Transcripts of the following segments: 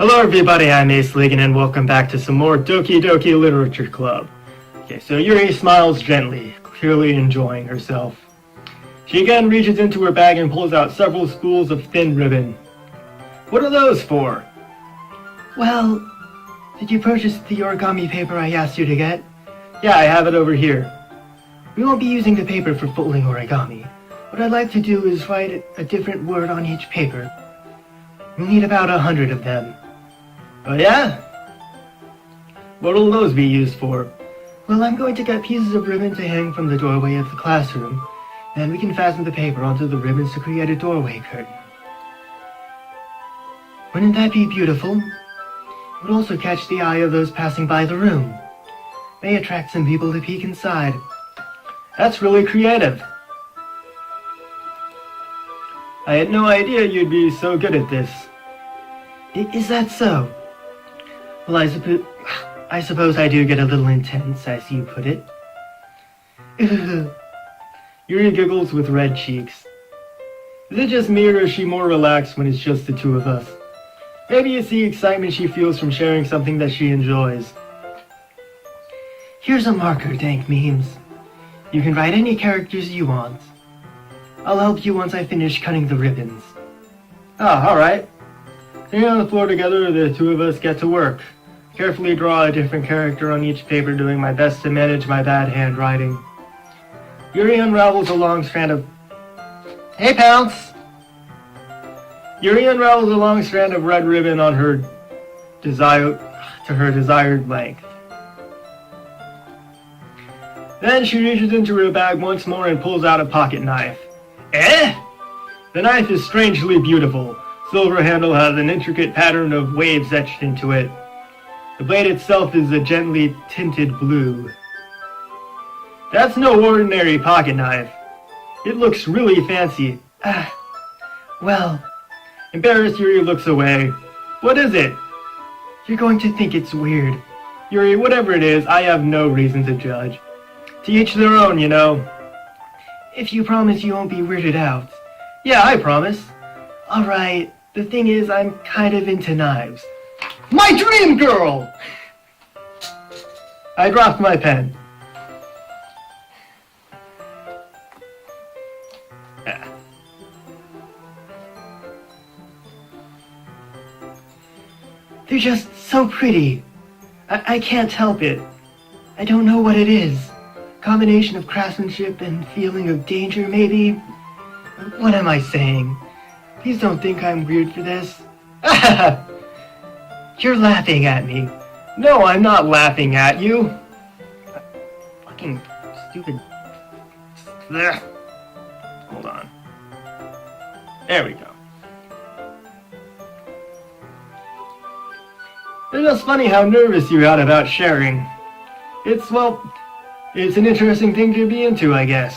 Hello everybody, I'm Acelegin and welcome back to some more Doki Doki Literature Club. Okay, so Yuri smiles gently, clearly enjoying herself. She again reaches into her bag and pulls out several spools of thin ribbon. What are those for? Well, did you purchase the origami paper I asked you to get? Yeah, I have it over here. We won't be using the paper for folding origami. What I'd like to do is write a different word on each paper. We'll need about 100 of them. Oh yeah? What will those be used for? Well, I'm going to get pieces of ribbon to hang from the doorway of the classroom, and we can fasten the paper onto the ribbons to create a doorway curtain. Wouldn't that be beautiful? It would also catch the eye of those passing by the room. May attract some people to peek inside. That's really creative. I had no idea you'd be so good at this. Is that so? Well, I suppose I do get a little intense, as you put it. Yuri giggles with red cheeks. Is it just me, or is she more relaxed when it's just the two of us? Maybe it's the excitement she feels from sharing something that she enjoys. Here's a marker, Dank Memes. You can write any characters you want. I'll help you once I finish cutting the ribbons. Ah, alright. Sitting on the floor together, the two of us get to work. Carefully draw a different character on each paper, doing my best to manage my bad handwriting. Yuri unravels a long strand of... Hey, Pounce! Yuri unravels a long strand of red ribbon on her desired length. Then she reaches into her bag once more and pulls out a pocket knife. Eh? The knife is strangely beautiful. Silver handle has an intricate pattern of waves etched into it. The blade itself is a gently tinted blue. That's no ordinary pocket knife. It looks really fancy. Well, embarrassed, Yuri looks away. What is it? You're going to think it's weird. Yuri, whatever it is, I have no reason to judge. To each their own, you know. If you promise you won't be weirded out. Yeah, I promise. Alright, the thing is, I'm kind of into knives. My dream girl! I dropped my pen. They're just so pretty. I can't help it. I don't know what it is. Combination of craftsmanship and feeling of danger, maybe? What am I saying? Please don't think I'm weird for this. You're laughing at me. No, I'm not laughing at you. Fucking stupid. Hold on. There we go. It's just funny how nervous you got about sharing. It's an interesting thing to be into, I guess.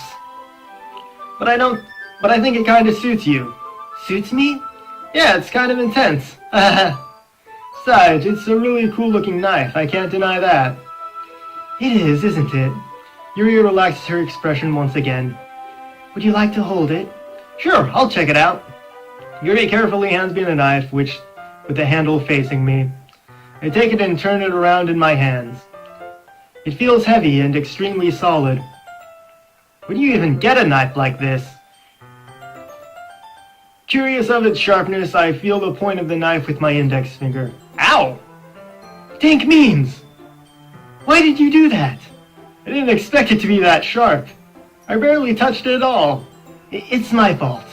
But I think it kind of suits you. Suits me? Yeah, it's kind of intense. Besides, it's a really cool looking knife, I can't deny that. It is, isn't it? Yuri relaxes her expression once again. Would you like to hold it? Sure, I'll check it out. Yuri carefully hands me the knife, with the handle facing me. I take it and turn it around in my hands. It feels heavy and extremely solid. Where do you even get a knife like this? Curious of its sharpness, I feel the point of the knife with my index finger. Ow! Dank Memes! Why did you do that? I didn't expect it to be that sharp. I barely touched it at all. It's my fault.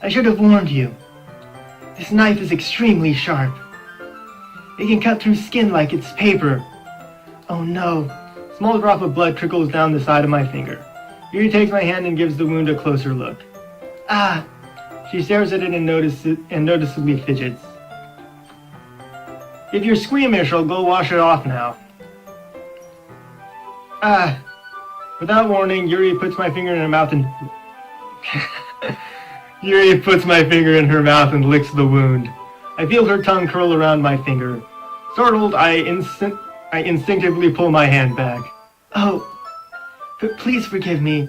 I should have warned you. This knife is extremely sharp. It can cut through skin like it's paper. Oh no. A small drop of blood trickles down the side of my finger. Yuri takes my hand and gives the wound a closer look. Ah! She stares at it and noticeably fidgets. If you're squeamish, I'll go wash it off now. Without warning, Yuri puts my finger in her mouth and... Yuri puts my finger in her mouth and licks the wound. I feel her tongue curl around my finger. Startled, I instinctively pull my hand back. Oh, please forgive me.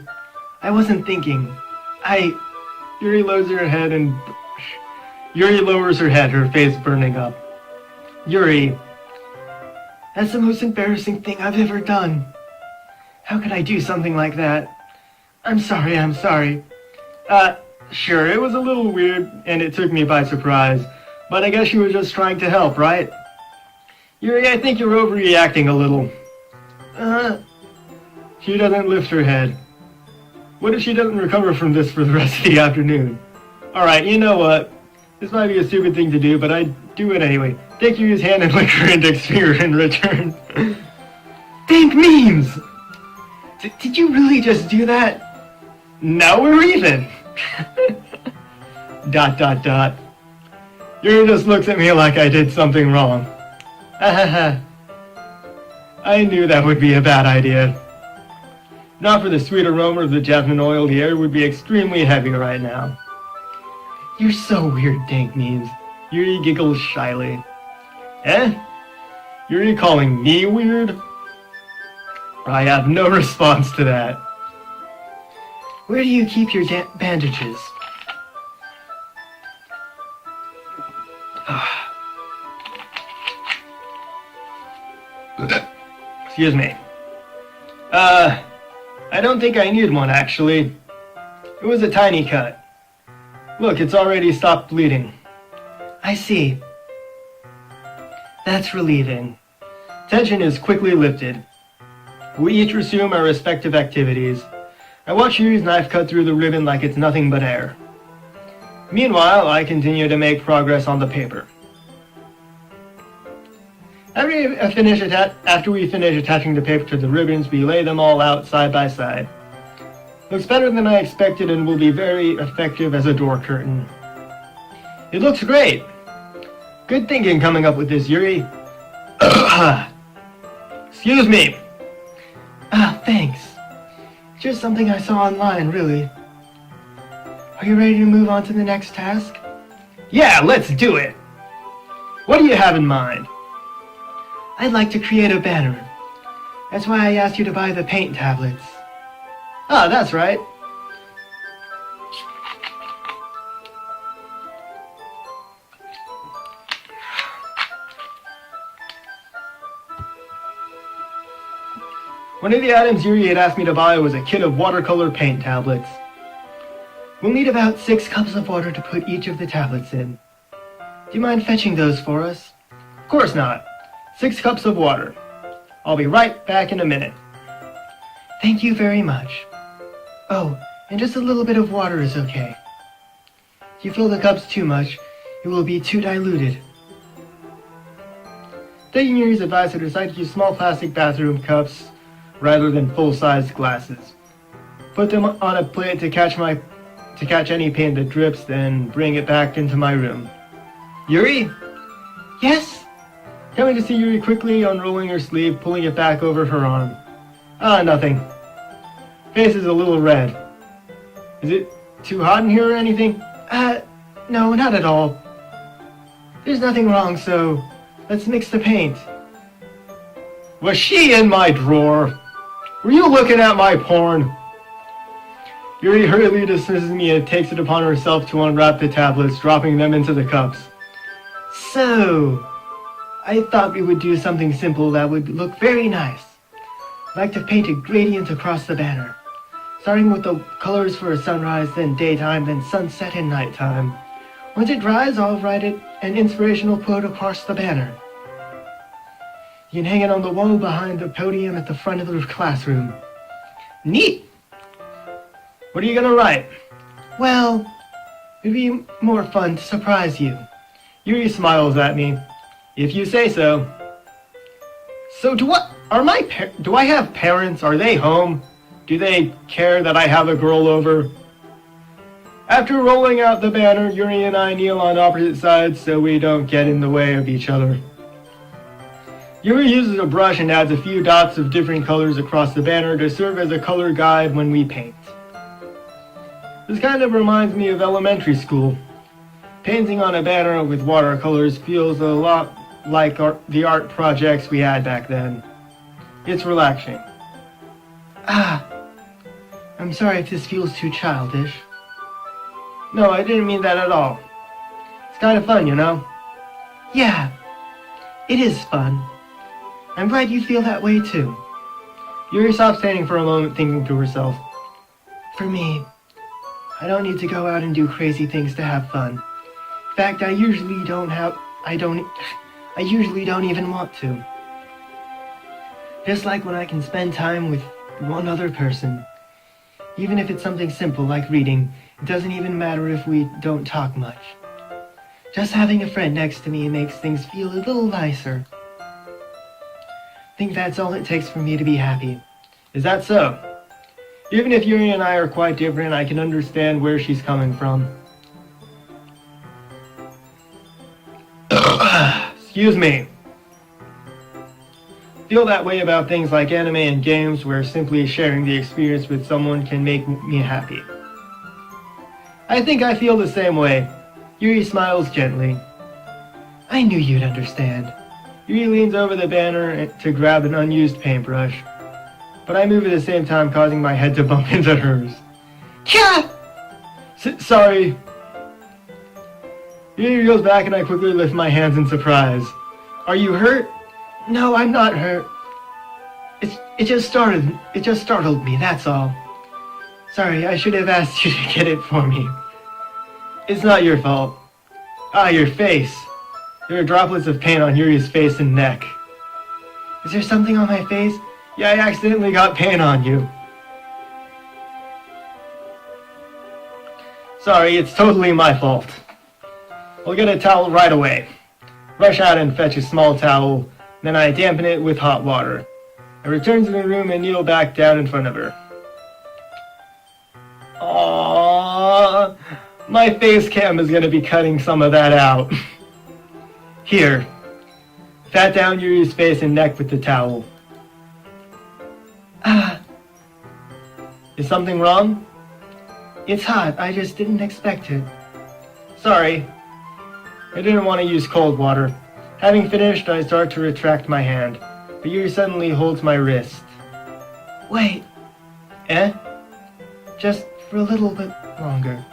I wasn't thinking. Yuri lowers her head, her face burning up. Yuri, that's the most embarrassing thing I've ever done. How could I do something like that? I'm sorry. Sure, it was a little weird, and it took me by surprise. But I guess you were just trying to help, right? Yuri, I think you're overreacting a little. She doesn't lift her head. What if she doesn't recover from this for the rest of the afternoon? Alright, you know what? This might be a stupid thing to do, but I'd do it anyway. Take Yuri's hand and lick her index finger in return. Dank memes! Did you really just do that? Now we're even! ... Yuri just looks at me like I did something wrong. I knew that would be a bad idea. Not for the sweet aroma of the jasmine oil, the air would be extremely heavy right now. You're so weird, Dank memes. Yuri giggles shyly. Eh? Yuri calling me weird? I have no response to that. Where do you keep your bandages? Excuse me. I don't think I need one, actually. It was a tiny cut. Look, it's already stopped bleeding. I see. That's relieving. Tension is quickly lifted. We each resume our respective activities. I watch Yuri's knife cut through the ribbon like it's nothing but air. Meanwhile, I continue to make progress on the paper. After we finish attaching the paper to the ribbons, we lay them all out side by side. Looks better than I expected and will be very effective as a door curtain. It looks great! Good thinking coming up with this, Yuri. Excuse me! Thanks. Just something I saw online, really. Are you ready to move on to the next task? Yeah, let's do it! What do you have in mind? I'd like to create a banner. That's why I asked you to buy the paint tablets. Ah, that's right. One of the items Yuri had asked me to buy was a kit of watercolor paint tablets. We'll need about 6 cups of water to put each of the tablets in. Do you mind fetching those for us? Of course not. 6 cups of water. I'll be right back in a minute. Thank you very much. Oh, and just a little bit of water is okay. If you fill the cups too much, it will be too diluted. Taking Yuri's advice, I decided to use small plastic bathroom cups rather than full-sized glasses. Put them on a plate to catch any paint that drips, then bring it back into my room. Yuri? Yes? Coming to see Yuri quickly unrolling her sleeve, pulling it back over her arm. Ah, nothing. Face is a little red. Is it too hot in here or anything? No, not at all. There's nothing wrong, so let's mix the paint. Was she in my drawer? Were you looking at my porn? Yuri hurriedly dismisses me and takes it upon herself to unwrap the tablets, dropping them into the cups. So, I thought we would do something simple that would look very nice. I'd like to paint a gradient across the banner, starting with the colors for a sunrise, then daytime, then sunset and nighttime. Once it dries, I'll write an inspirational quote across the banner. You can hang it on the wall behind the podium at the front of the classroom. Neat! What are you gonna write? Well, it'd be more fun to surprise you. Yuri smiles at me. If you say so. So do I have parents? Are they home? Do they care that I have a girl over? After rolling out the banner, Yuri and I kneel on opposite sides so we don't get in the way of each other. Yuri uses a brush and adds a few dots of different colors across the banner to serve as a color guide when we paint. This kind of reminds me of elementary school. Painting on a banner with watercolors feels a lot like the art projects we had back then. It's relaxing. I'm sorry if this feels too childish. No, I didn't mean that at all. It's kind of fun, you know? Yeah. It is fun. I'm glad you feel that way too. Yuri stopped standing for a moment, thinking to herself. For me, I don't need to go out and do crazy things to have fun. In fact, I usually don't even want to. Just like when I can spend time with one other person. Even if it's something simple like reading, it doesn't even matter if we don't talk much. Just having a friend next to me makes things feel a little nicer. I think that's all it takes for me to be happy. Is that so? Even if Yuri and I are quite different, I can understand where she's coming from. Excuse me. Feel that way about things like anime and games, where simply sharing the experience with someone can make me happy. I think I feel the same way. Yuri smiles gently. I knew you'd understand. Yuri leans over the banner to grab an unused paintbrush, but I move at the same time, causing my head to bump into hers. Kya! Sorry. Yuri goes back and I quickly lift my hands in surprise. Are you hurt? No, I'm not hurt. It just startled me, that's all. Sorry, I should have asked you to get it for me. It's not your fault. Ah, your face. There are droplets of paint on Yuri's face and neck. Is there something on my face? Yeah, I accidentally got paint on you. Sorry, it's totally my fault. I'll get a towel right away. Rush out and fetch a small towel, then I dampen it with hot water. I return to the room and kneel back down in front of her. Aww, my face cam is gonna be cutting some of that out. Here, pat down Yuri's face and neck with the towel. Is something wrong? It's hot, I just didn't expect it. Sorry, I didn't want to use cold water. Having finished, I start to retract my hand, but Yuri suddenly holds my wrist. Wait. Eh? Just for a little bit longer.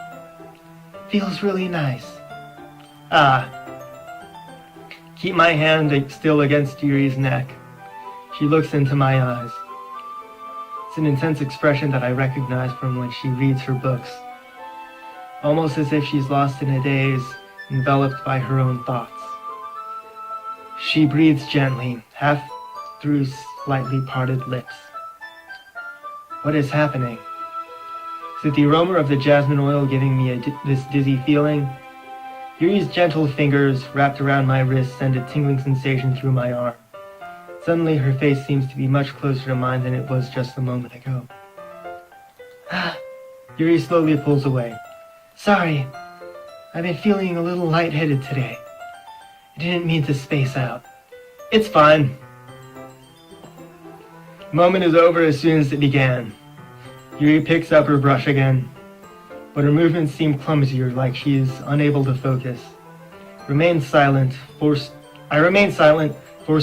Feels really nice. Ah. Keep my hand still against Yuri's neck. She looks into my eyes. It's an intense expression that I recognize from when she reads her books. Almost as if she's lost in a daze, enveloped by her own thoughts. She breathes gently, half through slightly parted lips. What is happening? Is it the aroma of the jasmine oil giving me this dizzy feeling? Yuri's gentle fingers wrapped around my wrist send a tingling sensation through my arm. Suddenly her face seems to be much closer to mine than it was just a moment ago. Yuri slowly pulls away. Sorry, I've been feeling a little lightheaded today. I didn't mean to space out. It's fine. The moment is over as soon as it began. Yuri picks up her brush again, but her movements seem clumsier, like she is unable to focus. I remain silent, forced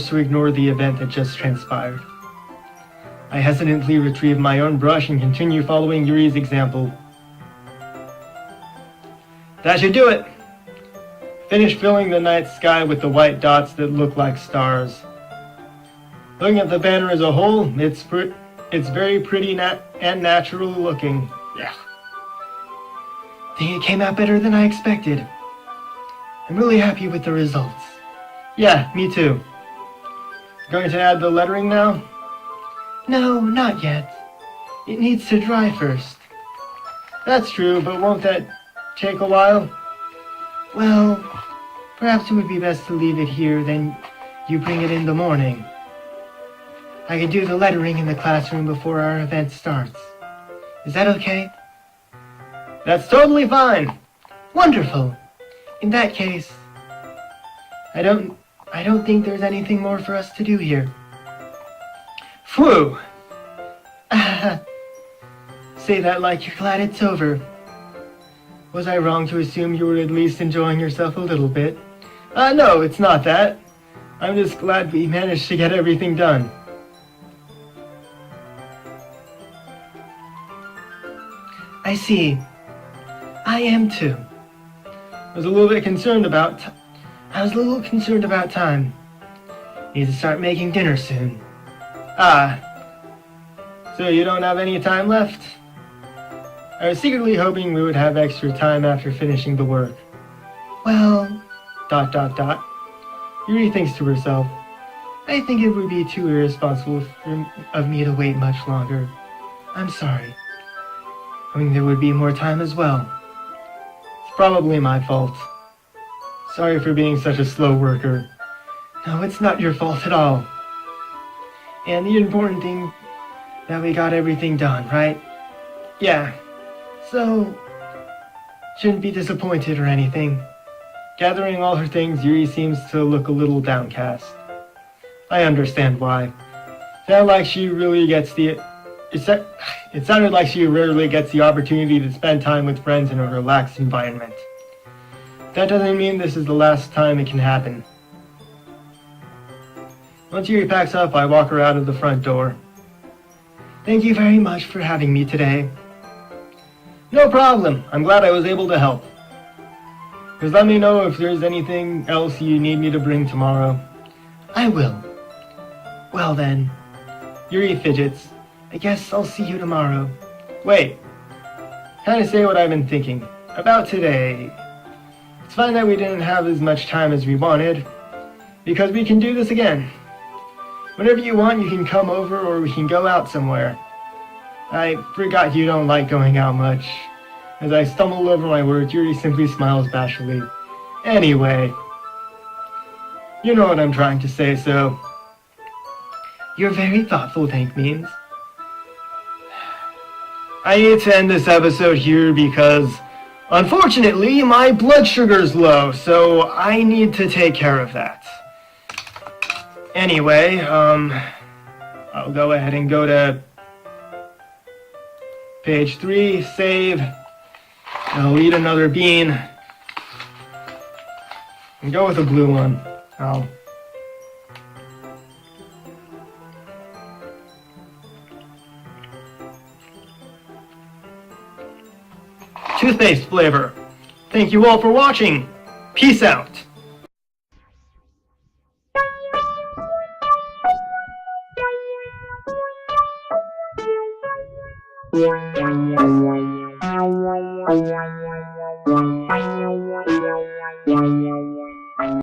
to ignore the event that just transpired. I hesitantly retrieve my own brush and continue following Yuri's example. That should do it. Finish filling the night sky with the white dots that look like stars. Looking at the banner as a whole, it's very pretty and natural looking. Yeah. Think it came out better than I expected. I'm really happy with the results. Yeah, me too. Going to add the lettering now? No, not yet. It needs to dry first. That's true, but won't that take a while? Well, perhaps it would be best to leave it here, then you bring it in the morning. I can do the lettering in the classroom before our event starts. Is that okay? That's totally fine. Wonderful. In that case, I don't think there's anything more for us to do here. Phew. Say that like you're glad it's over. Was I wrong to assume you were at least enjoying yourself a little bit? No, it's not that. I'm just glad we managed to get everything done. I see. I am too. I was a little concerned about time. Need to start making dinner soon. Ah, so you don't have any time left? I was secretly hoping we would have extra time after finishing the work. Well, ... Yuri thinks to herself. I think it would be too irresponsible of me to wait much longer. I'm sorry. Hoping there would be more time as well. It's probably my fault. Sorry for being such a slow worker. No, it's not your fault at all. And the important thing, that we got everything done, right? Yeah. So, shouldn't be disappointed or anything. Gathering all her things, Yuri seems to look a little downcast. I understand why. It sounded like she rarely gets the opportunity to spend time with friends in a relaxed environment. That doesn't mean this is the last time it can happen. Once Yuri packs up, I walk her out of the front door. Thank you very much for having me today. No problem. I'm glad I was able to help. Just let me know if there's anything else you need me to bring tomorrow. I will. Well then. Yuri fidgets. I guess I'll see you tomorrow. Wait. Kinda say what I've been thinking. About today. It's fine that we didn't have as much time as we wanted, because we can do this again. Whenever you want, you can come over or we can go out somewhere. I forgot you don't like going out much. As I stumble over my words, Yuri simply smiles bashfully. Anyway, you know what I'm trying to say, so... You're very thoughtful, Tank Means. I need to end this episode here because, unfortunately, my blood sugar's low, so I need to take care of that. Anyway, I'll go ahead and go to page 3, save. I'll eat another bean. And go with a blue one. Toothpaste flavor. Thank you all for watching. Peace out. Yeah.